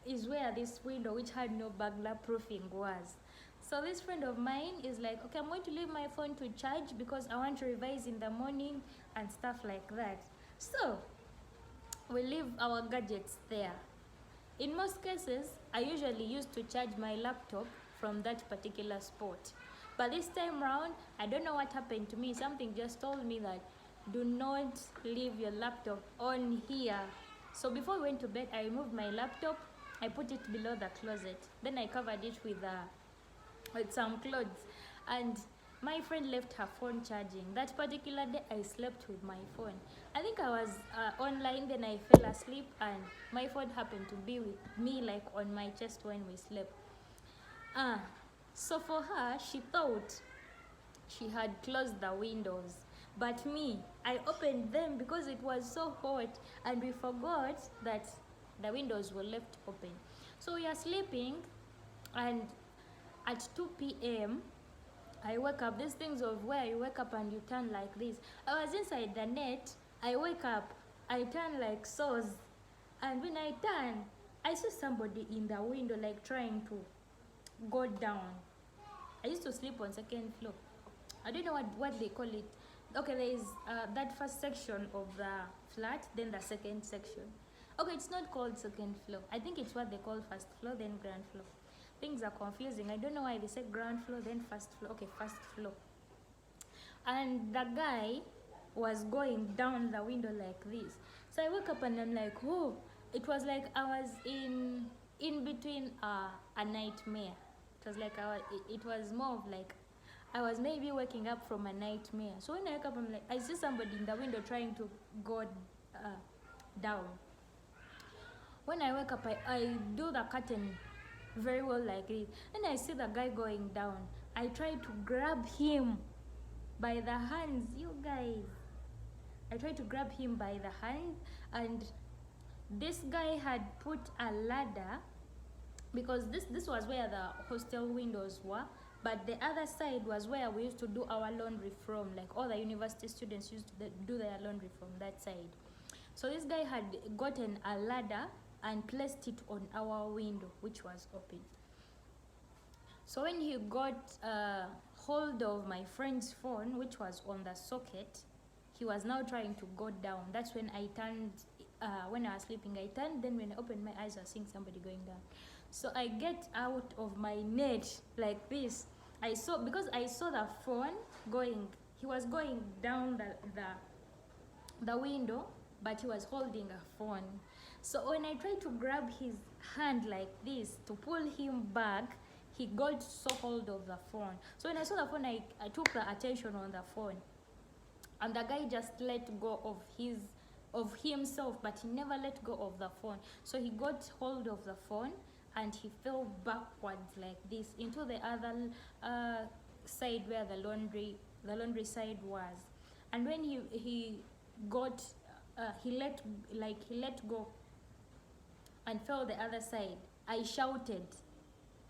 is where this window, which had no burglar proofing, was. So this friend of mine is like, okay, I'm going to leave my phone to charge because I want to revise in the morning and stuff like that. So we leave our gadgets there. In most cases, I usually used to charge my laptop from that particular spot. But this time around, I don't know what happened to me. Something just told me that do not leave your laptop on here. So before we went to bed, I removed my laptop, I put it below the closet. Then I covered it with some clothes. And my friend left her phone charging. That particular day, I slept with my phone. I think I was online, then I fell asleep, and my phone happened to be with me, like on my chest when we slept. So for her, she thought she had closed the windows. But me, I opened them because it was so hot, and we forgot that the windows were left open. So we are sleeping, and at 2 p.m., I wake up. These things of where you wake up and you turn like this. I was inside the net. I wake up. I turn like saws. And when I turn, I see somebody in the window like trying to go down. I used to sleep on second floor. I don't know what they call it. Okay, there is that first section of the flat, then the second section. Okay, it's not called second floor. I think it's what they call first floor, then ground floor. Things are confusing. I don't know why they say ground floor, then first floor. Okay, first floor. And the guy was going down the window like this. So I woke up and I'm like, oh, it was like I was in between a nightmare. It was like it was more of like I was maybe waking up from a nightmare. So when I wake up, I'm like, I see somebody in the window trying to go down. When I wake up, I do the curtain very well like this. Then I see the guy going down. I try to grab him by the hands, you guys. I tried to grab him by the hand, and this guy had put a ladder, because this was where the hostel windows were, but the other side was where we used to do our laundry from. Like all the university students used to do their laundry from that side. So this guy had gotten a ladder and placed it on our window, which was open. So when he got hold of my friend's phone, which was on the socket, he was now trying to go down. That's when I turned, when I was sleeping, I turned. Then when I opened my eyes, I was seeing somebody going down. So I get out of my net like this. Because I saw the phone going, he was going down the window, but he was holding a phone. So when I tried to grab his hand like this to pull him back, he got so hold of the phone. So when I saw the phone, I took the attention on the phone, and the guy just let go of himself, but he never let go of the phone. So he got hold of the phone and he fell backwards like this into the other side where the laundry side was. And when he got he let go and fell the other side, I shouted,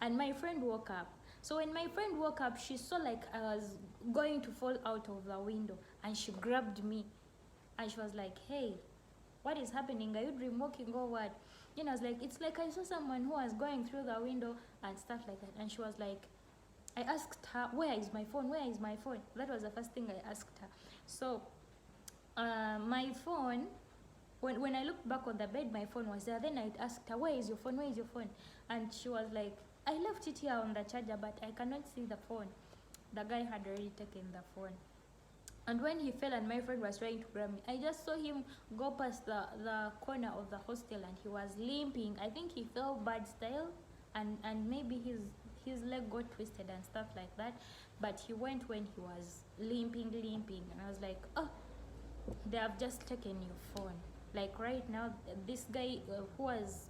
and my friend woke up. So when my friend woke up, she saw like I was going to fall out of the window, and she grabbed me, and she was like, "Hey, what is happening? Are you dream walking or what?" You know, I was like, "It's like I saw someone who was going through the window and stuff like that." And she was like, I asked her, "Where is my phone? Where is my phone?" That was the first thing I asked her. So my phone, when I looked back on the bed, my phone was there. Then I asked her, "Where is your phone? Where is your phone?" And she was like, "I left it here on the charger, but I cannot see the phone." The guy had already taken the phone. And when he fell and my friend was trying to grab me, I just saw him go past the corner of the hostel, and he was limping. I think he fell bad style, and maybe his leg got twisted and stuff like that. But he went when he was limping. And I was like, "Oh, they have just taken your phone." Like right now, this guy who has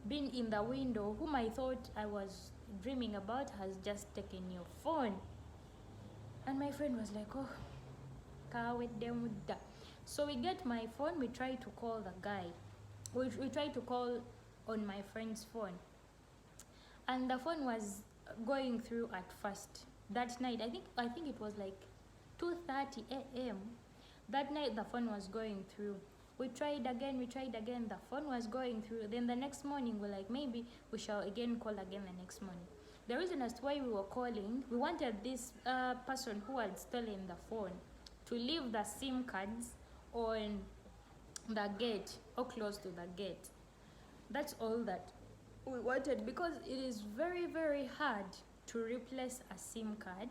been in the window, whom I thought I was dreaming about, has just taken your phone. And my friend was like, "Oh, so we get my phone, we try to call the guy. We try to call on my friend's phone. And the phone was going through at first. That night, I think it was like 2:30 a.m. That night the phone was going through. We tried again, the phone was going through. Then the next morning we're like, maybe we shall again call again the next morning. The reason as to why we were calling, we wanted this person who had stolen the phone to leave the SIM cards on the gate or close to the gate. That's all that we wanted, because it is very, very hard to replace a SIM card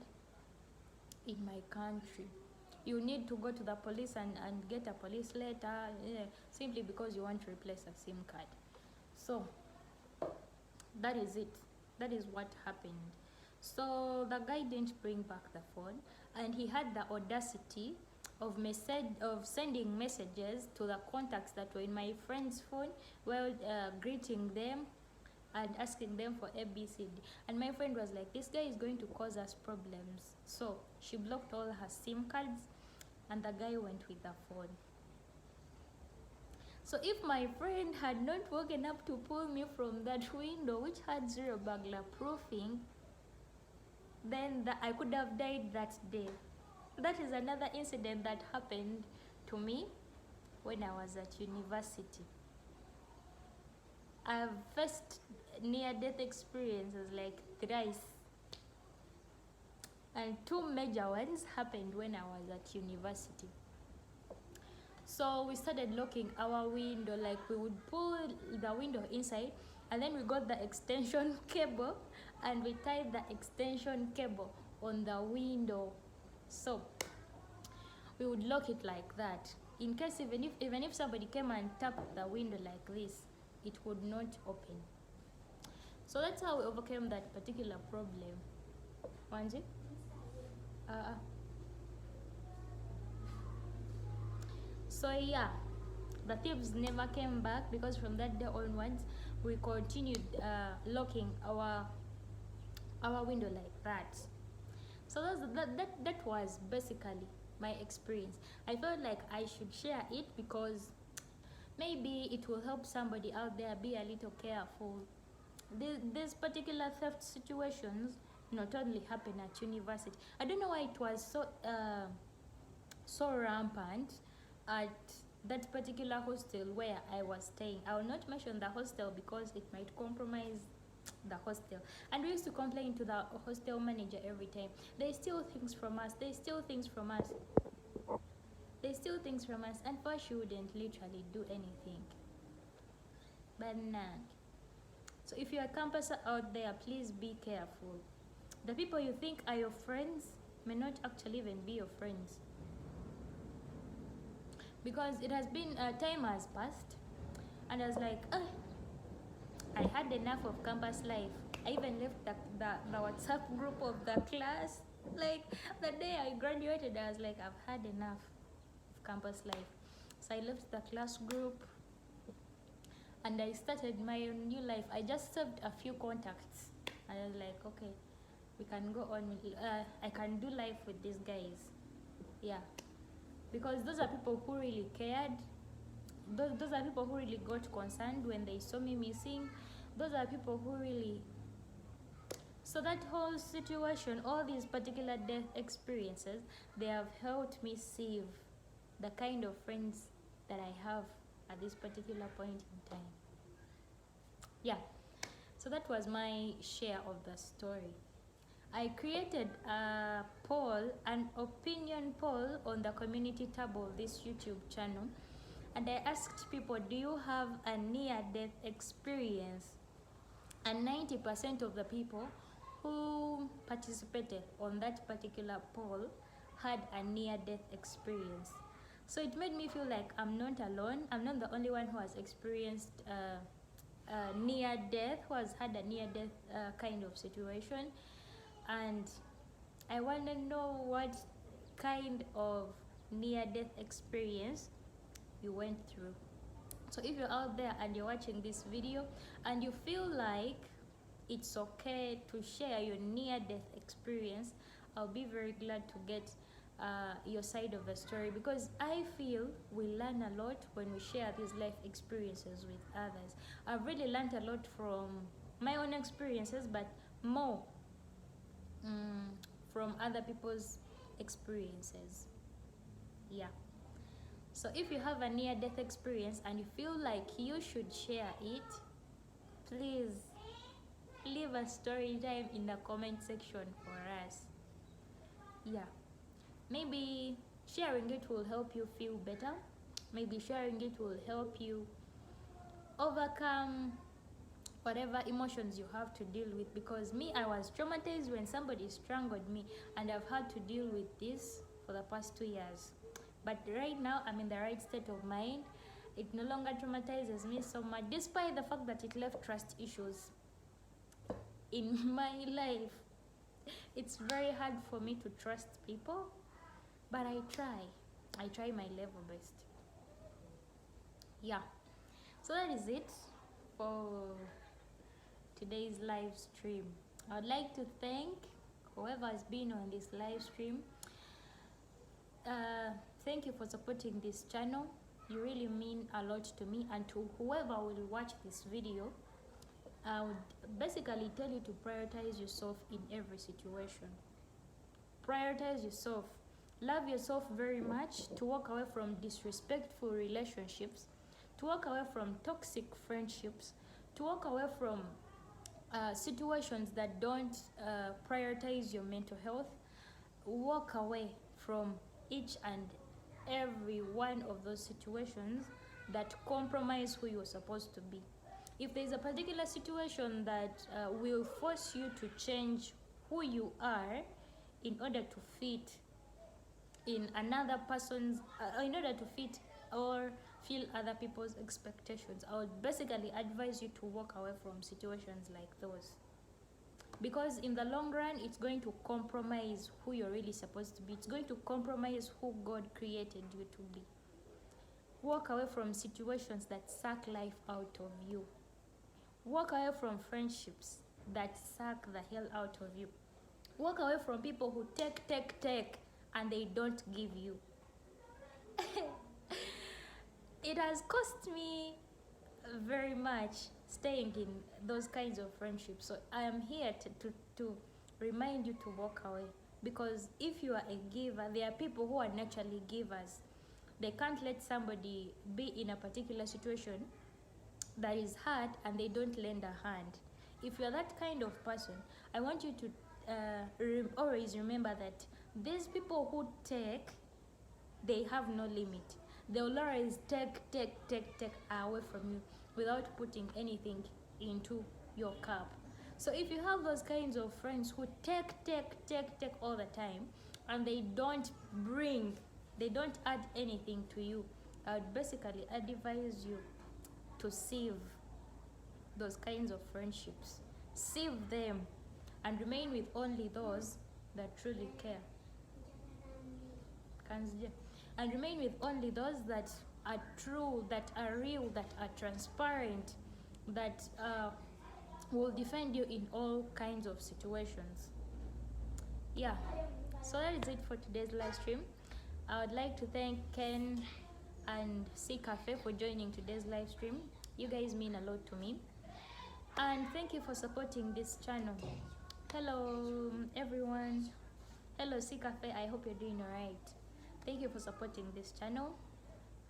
in my country. You need to go to the police and get a police letter, simply because you want to replace a SIM card. So that is it. That is what happened. So the guy didn't bring back the phone, and he had the audacity of sending messages to the contacts that were in my friend's phone, while greeting them and asking them for ABCD. And my friend was like, "This guy is going to cause us problems." So she blocked all her SIM cards, and the guy went with the phone. So if my friend had not woken up to pull me from that window, which had zero burglar proofing, then I could have died that day. That is another incident that happened to me when I was at university. I've faced near-death experiences like thrice, and two major ones happened when I was at university. So we started locking our window, like we would pull the window inside, and then we got the extension cable and we tied the extension cable on the window. So we would lock it like that, in case even if somebody came and tapped the window like this, it would not open. So that's how we overcame that particular problem. Wanji? So yeah, the thieves never came back, because from that day onwards we continued locking our window like that. So that was basically my experience. I felt like I should share it, because maybe it will help somebody out there be a little careful. These particular theft situations not only happen at university. I don't know why it was so rampant at that particular hostel where I was staying. I will not mention the hostel because it might compromise the hostel. And we used to complain to the hostel manager every time. They steal things from us. They steal things from us. They steal things from us. And first, she wouldn't literally do anything. But nah. So if you're a camper out there, please be careful. The people you think are your friends may not actually even be your friends. Because it has been, time has passed, and I was like, I had enough of campus life. I even left the WhatsApp group of the class. Like the day I graduated, I was like, I've had enough of campus life. So I left the class group and I started my new life. I just saved a few contacts. I was like, okay, we can go on. I can do life with these guys. Yeah, because those are people who really cared. Those are people who really got concerned when they saw me missing. Those are people who really. So that whole situation, all these particular death experiences, they have helped me save the kind of friends that I have at this particular point in time. Yeah, so that was my share of the story. I created a poll, an opinion poll on the community tab of this YouTube channel, and I asked people, do you have a near-death experience? And 90% of the people who participated on that particular poll had a near-death experience. So it made me feel like I'm not alone. I'm not the only one who has experienced near-death, who has had a near-death kind of situation. And I want to know what kind of near-death experience you went through. So if you're out there and you're watching this video and you feel like it's okay to share your near-death experience, I'll be very glad to get your side of the story, because I feel we learn a lot when we share these life experiences with others. I've really learned a lot from my own experiences, but more from other people's experiences. Yeah. So if you have a near-death experience and you feel like you should share it, please leave a story time in the comment section for us. Yeah. Maybe sharing it will help you feel better. Maybe sharing it will help you overcome whatever emotions you have to deal with, because me, I was traumatized when somebody strangled me, and I've had to deal with this for the past 2 years. But right now I'm in the right state of mind. It no longer traumatizes me so much, despite the fact that it left trust issues in my life. It's very hard for me to trust people, but I try my level best. Yeah, so that is it for today's live stream. I'd like to thank whoever has been on this live stream. Thank you for supporting this channel. You really mean a lot to me, and to whoever will watch this video. I would basically tell you to prioritize yourself in every situation. Prioritize yourself. Love yourself very much, to walk away from disrespectful relationships, to walk away from toxic friendships, to walk away from situations that don't prioritize your mental health. Walk away from each and every one of those situations that compromise who you're supposed to be. If there's a particular situation that will force you to change who you are in order to fit in another person's, in order to fit or fill other people's expectations, I would basically advise you to walk away from situations like those. Because in the long run, it's going to compromise who you're really supposed to be. It's going to compromise who God created you to be. Walk away from situations that suck life out of you. Walk away from friendships that suck the hell out of you. Walk away from people who take, and they don't give you. It has cost me very much staying in those kinds of friendships. So I am here to remind you to walk away. Because if you are a giver, there are people who are naturally givers. They can't let somebody be in a particular situation that is hard and they don't lend a hand. If you're that kind of person, I want you to always remember that these people who take, they have no limit. They will always take away from you without putting anything into your cup. So if you have those kinds of friends who take all the time, and they don't add anything to you, I would basically advise you to save those kinds of friendships. sieve them, and remain with only those that truly care. And remain with only those that are true, that are real, that are transparent, that will defend you in all kinds of situations. Yeah, so that is it for today's live stream. I would like to thank Ken and C Cafe for joining today's live stream. You guys mean a lot to me, and thank you for supporting this channel. Hello everyone. Hello C Cafe, I hope you're doing all right. Thank you for supporting this channel,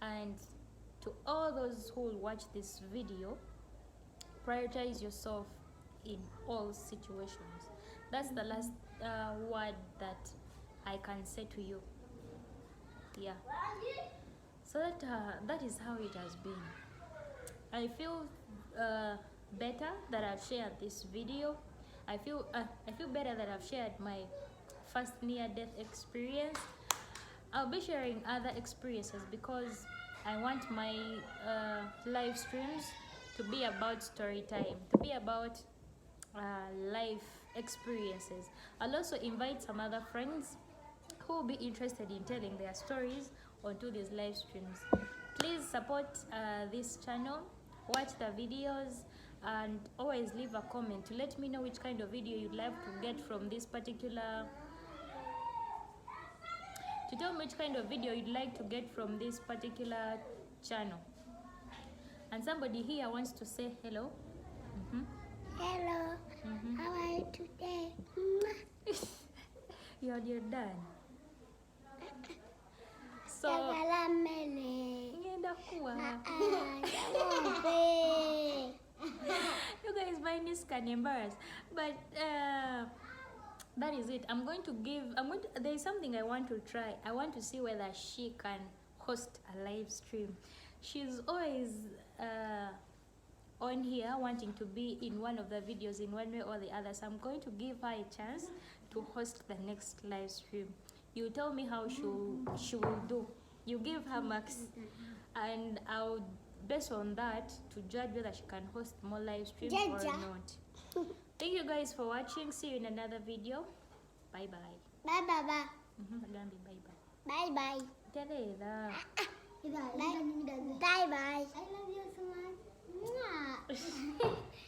and to all those who will watch this video, prioritize yourself in all situations. That's the last word that I can say to you. Yeah, so that is how it has been. I feel better that I've shared this video. I feel better that I've shared my first near-death experience. I'll be sharing other experiences because I want my live streams to be about story time, to be about life experiences. I'll also invite some other friends who will be interested in telling their stories onto these live streams. Please support this channel, watch the videos, and always leave a comment to let me know which kind of video you'd like to get from this particular, to tell me which kind of video you'd like to get from this particular channel. And somebody here wants to say hello. Hello. How are you today? You're done. So you guys, my niece can embarrass, but that is it. There is something I want to try. I want to see whether she can host a live stream. She's always on here wanting to be in one of the videos in one way or the other, so I'm going to give her a chance to host the next live stream. You tell me how she will do. You give her marks, and I'll based on that to judge whether she can host more live streams or not. Thank you guys for watching. See you in another video. Bye bye. Bye bye bye. Bye bye. Bye bye. Bye Bye bye. I love you so much.